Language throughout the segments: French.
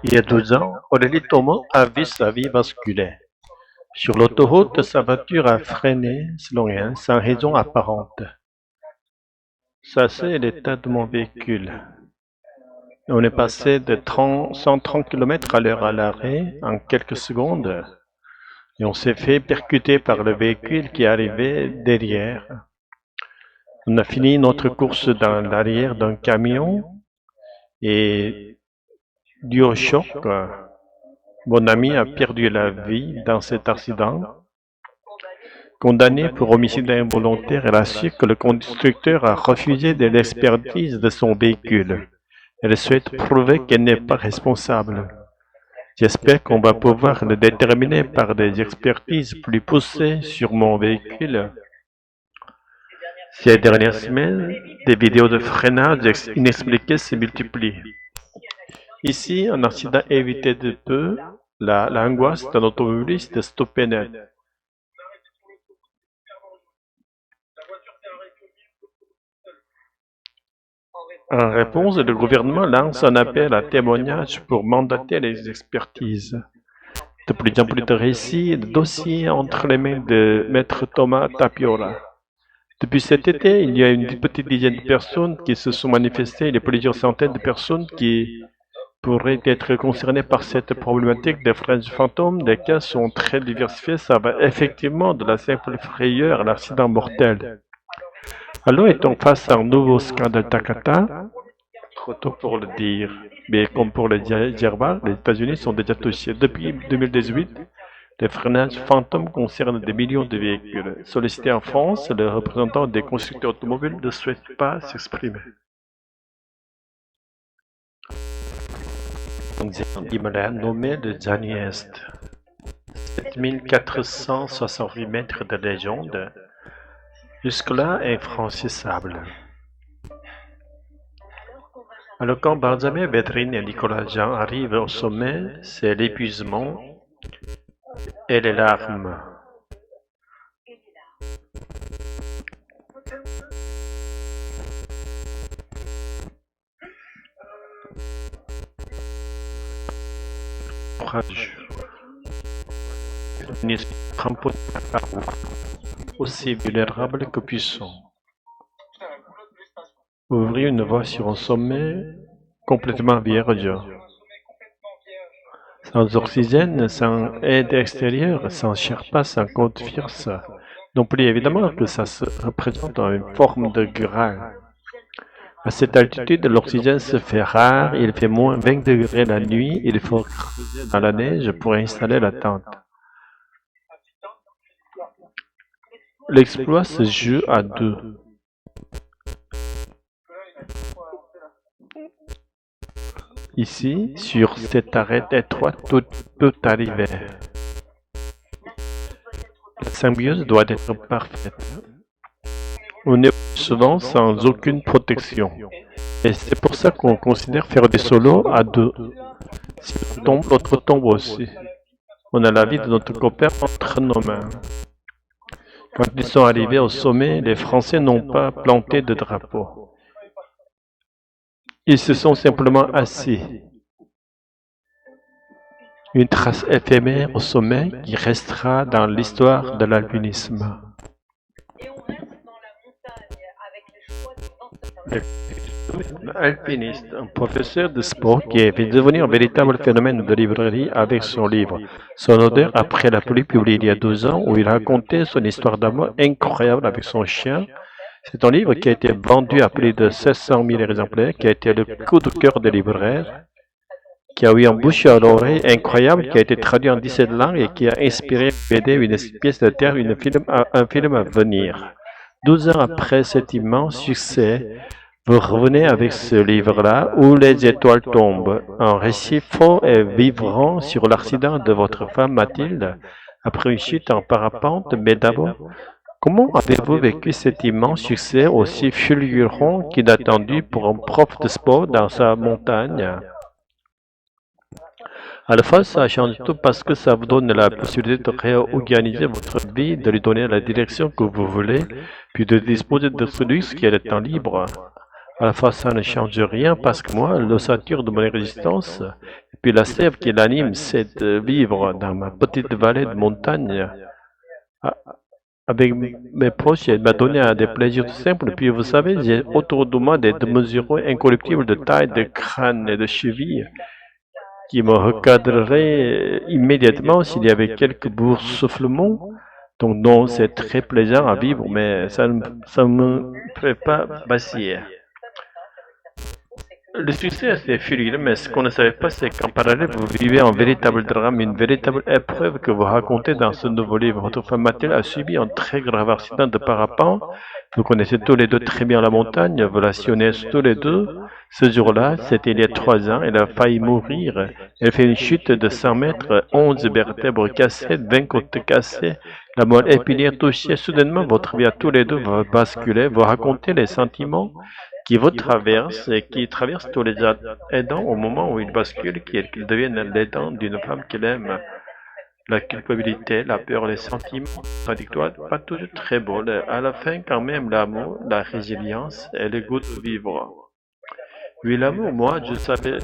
Il y a 12 ans, Aurélie Thomas a vu sa vie basculer. Sur l'autoroute, sa voiture a freiné, selon elle, sans raison apparente. Ça, c'est l'état de mon véhicule. On est passé de 130 km à l'heure à l'arrêt en quelques secondes et on s'est fait percuter par le véhicule qui arrivait derrière. On a fini notre course dans l'arrière d'un camion et dû au choc, mon ami a perdu la vie dans cet accident. Condamné pour homicide involontaire, elle assure que le conducteur a refusé de l'expertise de son véhicule. Elle souhaite prouver qu'elle n'est pas responsable. J'espère qu'on va pouvoir le déterminer par des expertises plus poussées sur mon véhicule. Ces dernières semaines, des vidéos de freinage inexpliqués se multiplient. Ici, un accident évité de peu, l'angoisse d'un automobiliste stoppé net. En réponse, le gouvernement lance un appel à témoignages pour mandater les expertises. De plus en plus de récits et de dossiers entre les mains de Maître Thomas Tapiola. Depuis cet été, il y a une petite dizaine de personnes qui se sont manifestées et plusieurs centaines de personnes qui pourraient être concernées par cette problématique des fraises fantômes. Les cas sont très diversifiés, ça va effectivement de la simple frayeur à l'accident mortel. Alors est-on face à un nouveau scandale Takata? Trop tôt pour le dire, mais comme pour le Djerba, les États-Unis sont déjà touchés. Depuis 2018, les freinages fantômes concernent des millions de véhicules. Sollicité en France, les représentants des constructeurs automobiles ne souhaitent pas s'exprimer. L'Himalaya nommé le Jani Est. 7468 mètres de légende, jusque-là infranchissable. Alors quand Benjamin Védrine et Nicolas Jean arrivent au sommet, c'est l'épuisement et les larmes. Aussi vulnérable que puissant. Ouvrir une voie sur un sommet complètement vierge. Sans oxygène, sans aide extérieure, sans Sherpa, sans compte fierce. Non plus évidemment que ça se représente en une forme de Graal. À cette altitude, l'oxygène se fait rare, il fait moins 20 degrés la nuit, il faut creuser dans la neige pour installer la tente. L'exploit se joue à deux. Ici, sur cette arête étroite, tout peut arriver. La symbiose doit être parfaite. On est souvent sans aucune protection. Et c'est pour ça qu'on considère faire des solos à deux. Si l'un tombe, l'autre tombe aussi. On a la vie de notre copain entre nos mains. Quand ils sont arrivés au sommet, les Français n'ont pas planté de drapeau. Ils se sont simplement assis. Une trace éphémère au sommet qui restera dans l'histoire de l'alpinisme. Alpiniste, un professeur de sport qui est fait devenir un véritable phénomène de librairie avec son livre Son odeur après la pluie, publié il y a 12 ans, où il racontait son histoire d'amour incroyable avec son chien. C'est un livre qui a été vendu à plus de 700 000 exemplaires, qui a été le coup de cœur des libraires, qui a eu un bouche à l'oreille incroyable, qui a été traduit en 17 langues et qui a inspiré une BD, une pièce de théâtre, un film à venir. 12 ans après cet immense succès, vous revenez avec ce livre-là, Où les étoiles tombent, un récit faux et vivant sur l'accident de votre femme Mathilde, après une chute en parapente, mais d'abord, comment avez-vous vécu cet immense succès aussi fulgurant qu'inattendu pour un prof de sport dans sa montagne? À la fois, ça change tout parce que ça vous donne la possibilité de réorganiser votre vie, de lui donner la direction que vous voulez, puis de disposer de ce luxe qui est le temps libre. À la fois, ça ne change rien parce que moi, l'ossature de mon résistance Puis la sève qui l'anime, c'est de vivre dans ma petite vallée de montagne a- avec mes proches. Elle m'a donné des plaisirs tout simples. Puis vous savez, j'ai autour de moi des mesuraux incorruptibles de taille, de crâne et de cheville qui me recadreraient immédiatement s'il y avait quelques boursouflements. Donc non, c'est très plaisant à vivre, mais ça ne me fait pas vaciller. Le succès c'est fulgurant, mais ce qu'on ne savait pas, c'est qu'en parallèle, vous vivez un véritable drame, une véritable épreuve que vous racontez dans ce nouveau livre. Votre femme Mathilde a subi un très grave accident de parapente. Vous connaissez tous les deux très bien la montagne, vous la sillonnez tous les deux. Ce jour-là, c'était il y a 3 ans, elle a failli mourir. Elle fait une chute de 100 mètres, 11 vertèbres cassées, 20 côtes cassées, la moelle épinière touchée. Soudainement, votre vie à tous les deux va basculer. Vous racontez les sentiments qui vous traverse et qui traverse tous les aidants au moment où ils basculent, qu'ils deviennent l'aidant d'une femme qu'il aime. La culpabilité, la peur, les sentiments contradictoires, pas toujours très beaux. À la fin, quand même, l'amour, la résilience et le goût de vivre. Oui, l'amour, moi, je savais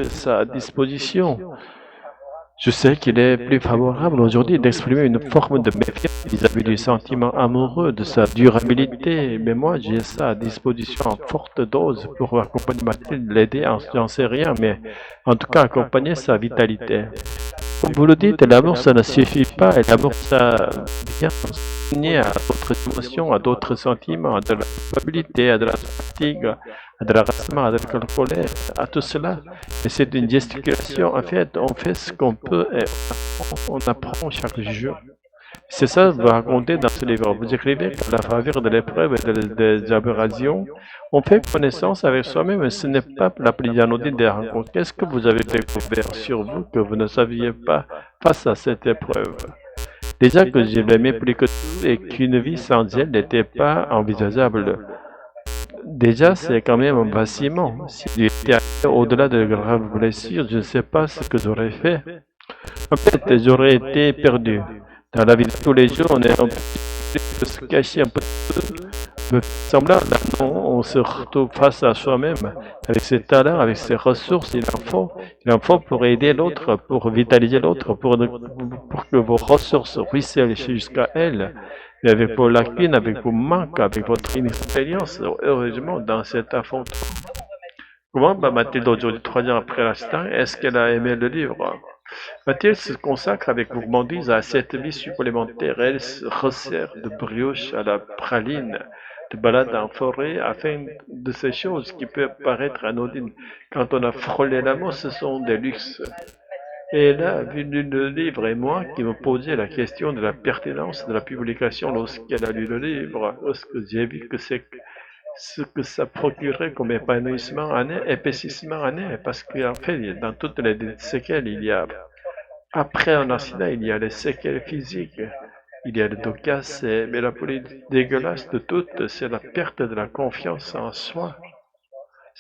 sa disposition. Je sais qu'il est plus favorable aujourd'hui d'exprimer une forme de méfiance vis-à-vis du sentiment amoureux, de sa durabilité, mais moi j'ai ça à disposition en forte dose pour accompagner Mathilde, l'aider, j'en sais rien, mais en tout cas accompagner sa vitalité. Comme vous le dites, l'amour ça ne suffit pas, et l'amour ça vient s'enseigner à d'autres émotions, à d'autres sentiments, à de la culpabilité, à de la fatigue, à de l'harassement, à de la colère, à tout cela. Et c'est une gesticulation, en fait, on fait ce qu'on peut et on apprend chaque jour. C'est ça que vous racontez dans ce livre. Vous écrivez qu'à la faveur de l'épreuve et des aberrations, on fait connaissance avec soi-même et ce n'est pas la plus anodine des rencontres. Qu'est-ce que vous avez découvert sur vous que vous ne saviez pas face à cette épreuve? Déjà que je l'aimais plus que tout et qu'une vie sans elle n'était pas envisageable. Déjà, c'est quand même un vacillement. S'il était allé au-delà de graves blessures, je ne sais pas ce que j'aurais fait. En fait, j'aurais été perdu. Dans la vie de tous les jours, on est un peu de se cacher un peu, me semblable. Là, non, on se retrouve face à soi-même, avec ses talents, avec ses ressources. Il en faut pour aider l'autre, pour vitaliser l'autre, pour que vos ressources ruissellent jusqu'à elle. Mais avec vos lacunes, avec vos manques, avec votre inexpérience, heureusement, dans cet affrontement. Comment Mathilde, aujourd'hui, 3 ans après l'accident, est-ce qu'elle a aimé le livre? Mathilde se consacre avec gourmandise à cette vie supplémentaire. Elle se resserre de brioche à la praline, de balade en forêt, afin de ces choses qui peuvent paraître anodines. Quand on a frôlé l'amour, ce sont des luxes. Et là, vu le livre et moi qui me posais la question de la pertinence de la publication lorsqu'elle a lu le livre, lorsque j'ai vu que c'est ce que ça procurait comme épanouissement année, épaississement année, parce qu'en fait, dans toutes les séquelles, il y a, après un accident, il y a les séquelles physiques, il y a le dos cassé, mais la plus dégueulasse de toutes, c'est la perte de la confiance en soi.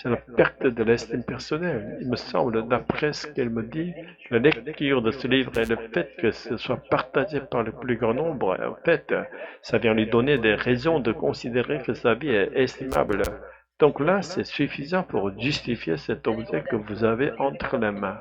C'est la perte de l'estime personnelle. Il me semble, d'après ce qu'elle me dit, la lecture de ce livre et le fait que ce soit partagé par le plus grand nombre, en fait, ça vient lui donner des raisons de considérer que sa vie est estimable. Donc là, c'est suffisant pour justifier cet objet que vous avez entre les mains.